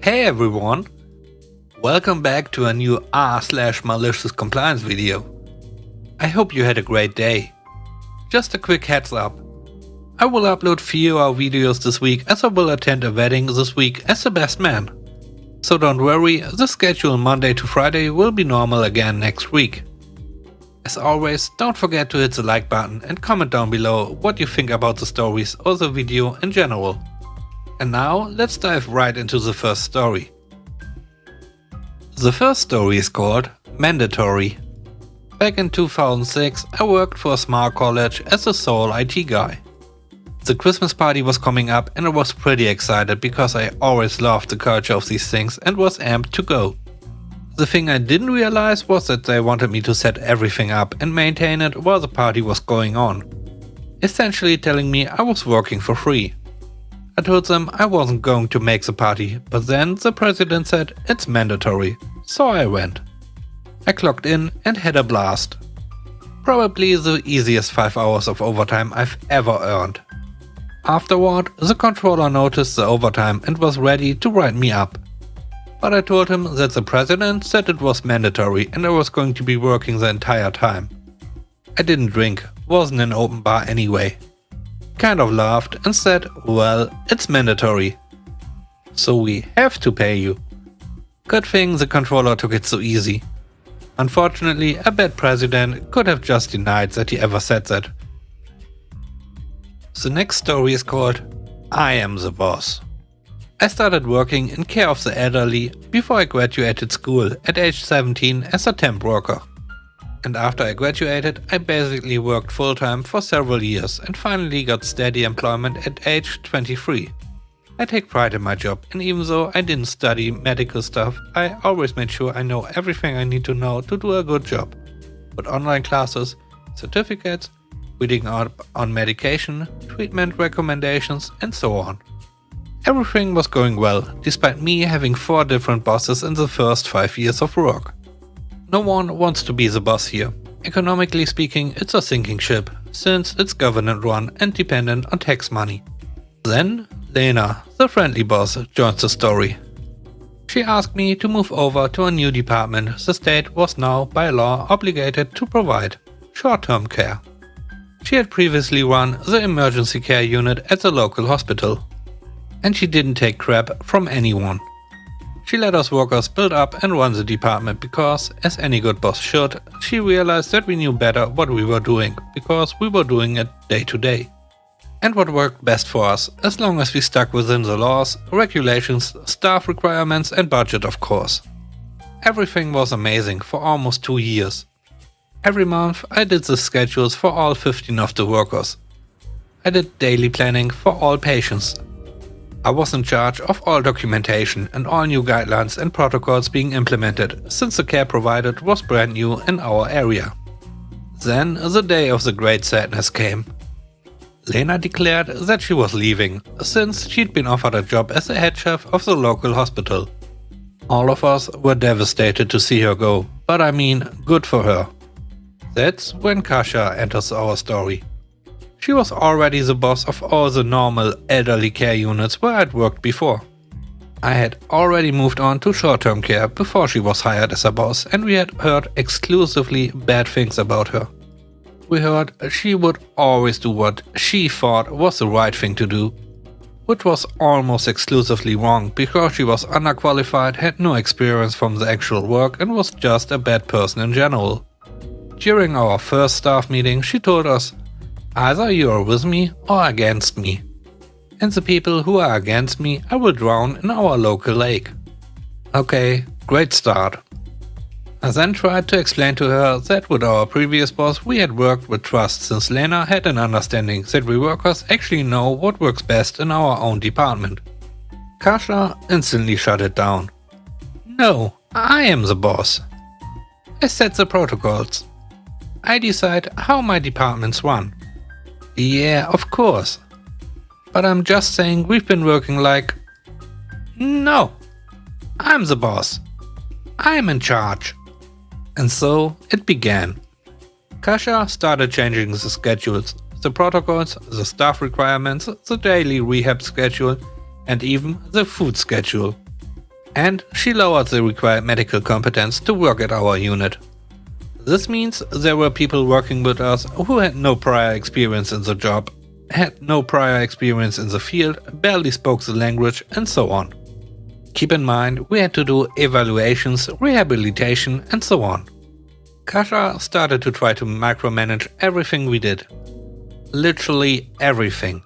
Hey everyone! Welcome back to a new r/malicious compliance video. I hope you had a great day. Just a quick heads up. I will upload fewer videos this week as I will attend a wedding this week as the best man. So don't worry, the schedule Monday to Friday will be normal again next week. As always, don't forget to hit the like button and comment down below what you think about the stories or the video in general. And now, let's dive right into the first story. The first story is called Mandatory. Back in 2006, I worked for a small college as a sole IT guy. The Christmas party was coming up and I was pretty excited because I always loved the culture of these things and was amped to go. The thing I didn't realize was that they wanted me to set everything up and maintain it while the party was going on. Essentially telling me I was working for free. I told them I wasn't going to make the party, but then the president said it's mandatory, so I went. I clocked in and had a blast. Probably the easiest 5 hours of overtime I've ever earned. Afterward, the controller noticed the overtime and was ready to write me up. But I told him that the president said it was mandatory and I was going to be working the entire time. I didn't drink, wasn't in open bar anyway. Kind of laughed and said, well, it's mandatory. So we have to pay you. Good thing the controller took it so easy. Unfortunately, a bad president could have just denied that he ever said that. The next story is called I Am the Boss. I started working in care of the elderly before I graduated school at age 17 as a temp worker. And after I graduated, I basically worked full-time for several years and finally got steady employment at age 23. I take pride in my job, and even though I didn't study medical stuff, I always made sure I know everything I need to know to do a good job. With online classes, certificates, reading up on medication, treatment recommendations, and so on. Everything was going well, despite me having 4 different bosses in the first 5 years of work. No one wants to be the boss here. Economically speaking, it's a sinking ship, since it's government run and dependent on tax money. Then, Lena, the friendly boss, joins the story. She asked me to move over to a new department the state was now by law obligated to provide: short-term care. She had previously run the emergency care unit at the local hospital. And she didn't take crap from anyone. She let us workers build up and run the department because, as any good boss should, she realized that we knew better what we were doing because we were doing it day to day. And what worked best for us, as long as we stuck within the laws, regulations, staff requirements and budget of course. Everything was amazing for almost 2 years. Every month I did the schedules for all 15 of the workers. I did daily planning for all patients. I was in charge of all documentation and all new guidelines and protocols being implemented, since the care provided was brand new in our area. Then the day of the great sadness came. Lena declared that she was leaving, since she'd been offered a job as the head chef of the local hospital. All of us were devastated to see her go, but I mean, good for her. That's when Kasia enters our story. She was already the boss of all the normal elderly care units where I'd worked before. I had already moved on to short-term care before she was hired as a boss, and we had heard exclusively bad things about her. We heard she would always do what she thought was the right thing to do, which was almost exclusively wrong because she was underqualified, had no experience from the actual work and was just a bad person in general. During our first staff meeting, she told us, either you are with me or against me. And the people who are against me I will drown in our local lake. Okay, great start. I then tried to explain to her that with our previous boss we had worked with trust since Lena had an understanding that we workers actually know what works best in our own department. Kasia instantly shut it down. No, I am the boss. I set the protocols. I decide how my departments run. Yeah, of course. But I'm just saying we've been working like... No! I'm the boss. I'm in charge. And so it began. Kasia started changing the schedules, the protocols, the staff requirements, the daily rehab schedule, and even the food schedule. And she lowered the required medical competence to work at our unit. This means there were people working with us who had no prior experience in the job, had no prior experience in the field, barely spoke the language, and so on. Keep in mind, we had to do evaluations, rehabilitation, and so on. Kasha started to try to micromanage everything we did. Literally everything.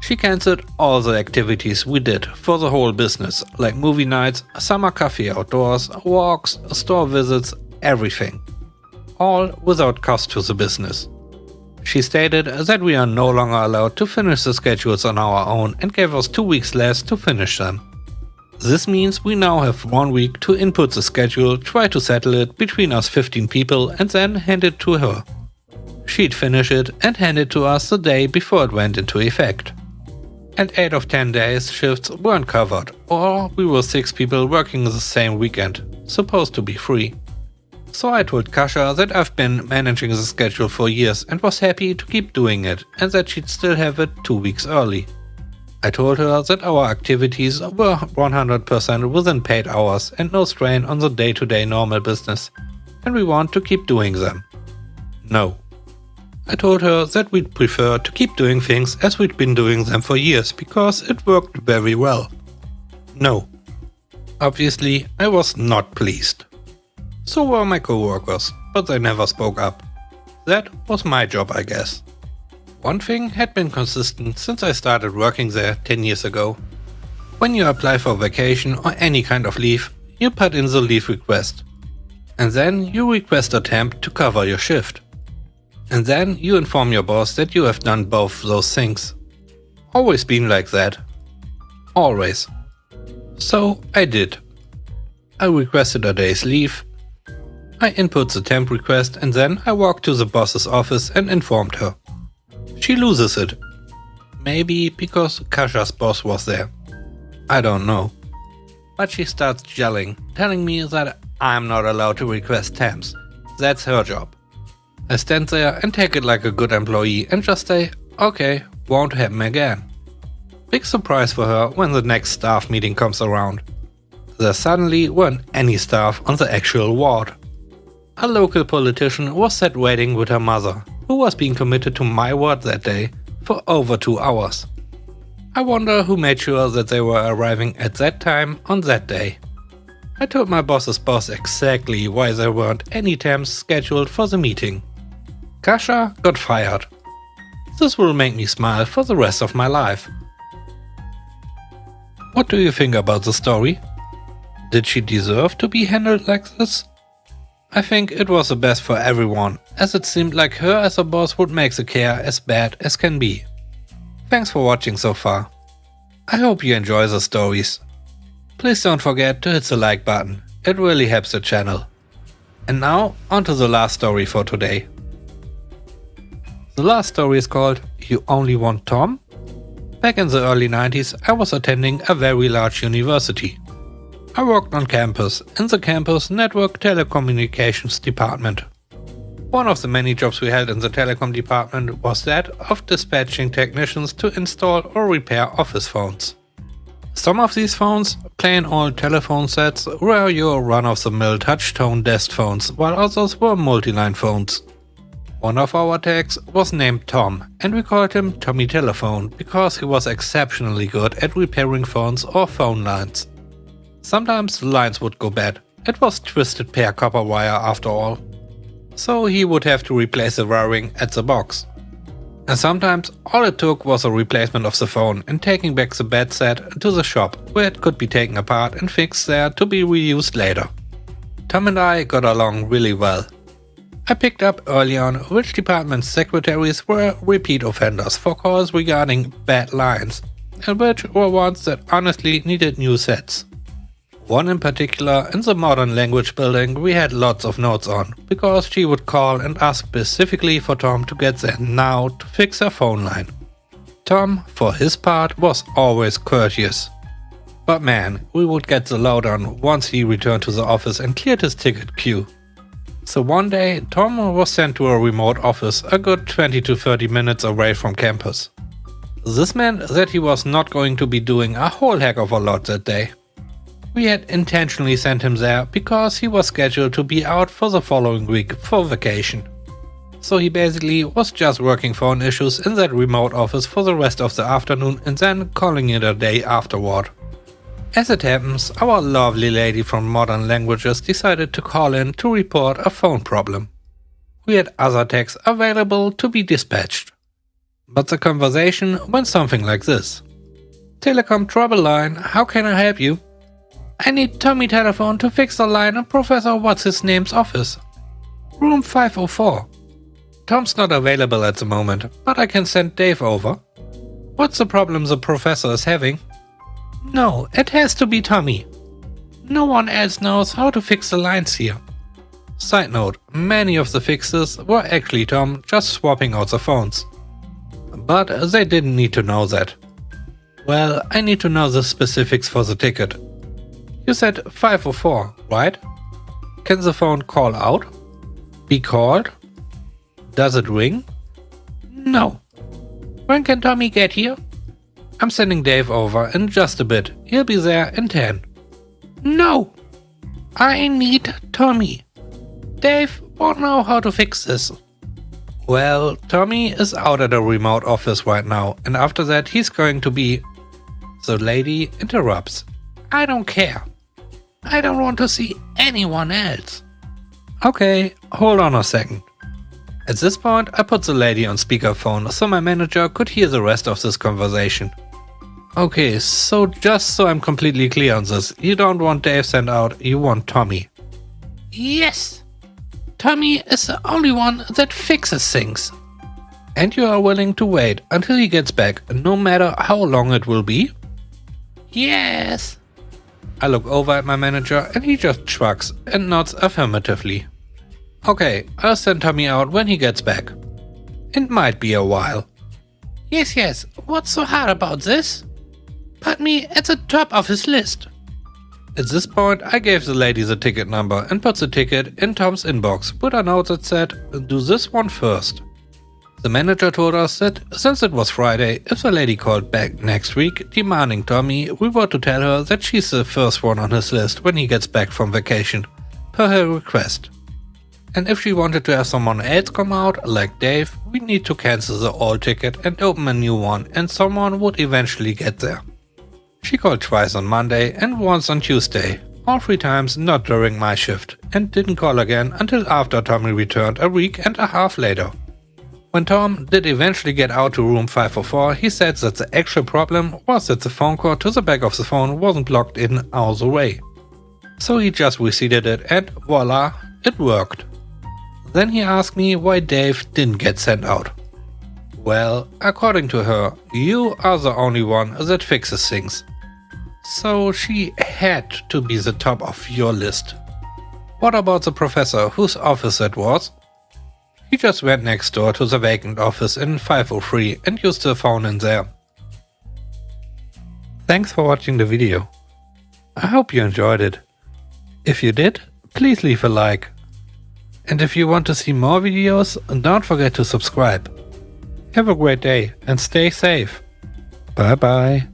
She cancelled all the activities we did for the whole business, like movie nights, summer cafe outdoors, walks, store visits, everything. All without cost to the business. She stated that we are no longer allowed to finish the schedules on our own and gave us 2 weeks less to finish them. This means we now have 1 week to input the schedule, try to settle it between us 15 people and then hand it to her. She'd finish it and hand it to us the day before it went into effect. And 8 of 10 days shifts weren't covered, or we were 6 people working the same weekend, supposed to be free. So I told Kasha that I've been managing the schedule for years and was happy to keep doing it and that she'd still have it 2 weeks early. I told her that our activities were 100% within paid hours and no strain on the day-to-day normal business, and we want to keep doing them. No. I told her that we'd prefer to keep doing things as we'd been doing them for years because it worked very well. No. Obviously, I was not pleased. So were my coworkers, but they never spoke up. That was my job, I guess. One thing had been consistent since I started working there 10 years ago. When you apply for vacation or any kind of leave, you put in the leave request. And then you request a temp to cover your shift. And then you inform your boss that you have done both those things. Always been like that. Always. So I did. I requested a day's leave. I input the temp request and then I walked to the boss's office and informed her. She loses it. Maybe because Kasha's boss was there. I don't know. But she starts yelling, telling me that I'm not allowed to request temps. That's her job. I stand there and take it like a good employee and just say, okay, won't happen again. Big surprise for her when the next staff meeting comes around. There suddenly weren't any staff on the actual ward. A local politician was sat waiting with her mother, who was being committed to my ward that day for over 2 hours. I wonder who made sure that they were arriving at that time on that day. I told my boss's boss exactly why there weren't any temps scheduled for the meeting. Kasha got fired. This will make me smile for the rest of my life. What do you think about the story? Did she deserve to be handled like this? I think it was the best for everyone, as it seemed like her as a boss would make the care as bad as can be. Thanks for watching so far. I hope you enjoy the stories. Please don't forget to hit the like button, it really helps the channel. And now, on to the last story for today. The last story is called You Only Want Tom? Back in the early 90s, I was attending a very large university. I worked on campus, in the campus network telecommunications department. One of the many jobs we held in the telecom department was that of dispatching technicians to install or repair office phones. Some of these phones, plain old telephone sets, were your run-of-the-mill touch-tone desk phones, while others were multi-line phones. One of our techs was named Tom, and we called him Tommy Telephone because he was exceptionally good at repairing phones or phone lines. Sometimes the lines would go bad. It was twisted pair copper wire after all. So he would have to replace the wiring at the box. And sometimes all it took was a replacement of the phone and taking back the bad set to the shop where it could be taken apart and fixed there to be reused later. Tom and I got along really well. I picked up early on which department secretaries were repeat offenders for calls regarding bad lines, and which were ones that honestly needed new sets. One in particular, in the modern language building, we had lots of notes on, because she would call and ask specifically for Tom to get there now to fix her phone line. Tom, for his part, was always courteous. But man, we would get the lowdown once he returned to the office and cleared his ticket queue. So one day, Tom was sent to a remote office a good 20 to 30 minutes away from campus. This meant that he was not going to be doing a whole heck of a lot that day. We had intentionally sent him there because he was scheduled to be out for the following week for vacation. So he basically was just working phone issues in that remote office for the rest of the afternoon and then calling it a day afterward. As it happens, our lovely lady from Modern Languages decided to call in to report a phone problem. We had other techs available to be dispatched. But the conversation went something like this. Telecom trouble line, how can I help you? I need Tommy telephone to fix the line in Professor What's-His-Name's office. Room 504. Tom's not available at the moment, but I can send Dave over. What's the problem the professor is having? No, it has to be Tommy. No one else knows how to fix the lines here. Side note, many of the fixes were actually Tom just swapping out the phones. But they didn't need to know that. Well, I need to know the specifics for the ticket. You said 504, right? Can the phone call out? Be called? Does it ring? No. When can Tommy get here? I'm sending Dave over in just a bit. He'll be there in 10. No! I need Tommy. Dave won't know how to fix this. Well, Tommy is out at a remote office right now, and after that he's going to be... The lady interrupts. I don't care. I don't want to see anyone else. Okay, hold on a second. At this point, I put the lady on speakerphone so my manager could hear the rest of this conversation. Okay, so just so I'm completely clear on this, you don't want Dave sent out, you want Tommy. Yes! Tommy is the only one that fixes things. And you are willing to wait until he gets back, no matter how long it will be? Yes! I look over at my manager and he just shrugs and nods affirmatively. Okay, I'll send Tommy out when he gets back. It might be a while. Yes, what's so hard about this? Put me at the top of his list. At this point, I gave the lady the ticket number and put the ticket in Tom's inbox with a note that said, do this one first. The manager told us that since it was Friday, if the lady called back next week demanding Tommy, we were to tell her that she's the first one on his list when he gets back from vacation, per her request. And if she wanted to have someone else come out, like Dave, we need to cancel the old ticket and open a new one, and someone would eventually get there. She called twice on Monday and once on Tuesday, all 3 times not during my shift, and didn't call again until after Tommy returned a week and a half later. When Tom did eventually get out to room 504, he said that the actual problem was that the phone cord to the back of the phone wasn't plugged in all the way. So he just reseated it and voila, it worked. Then he asked me why Dave didn't get sent out. Well, according to her, you are the only one that fixes things. So she had to be the top of your list. What about the professor whose office that was? He just went next door to the vacant office in 503 and used the phone in there. Thanks for watching the video. I hope you enjoyed it. If you did, please leave a like. And if you want to see more videos, don't forget to subscribe. Have a great day and stay safe. Bye bye.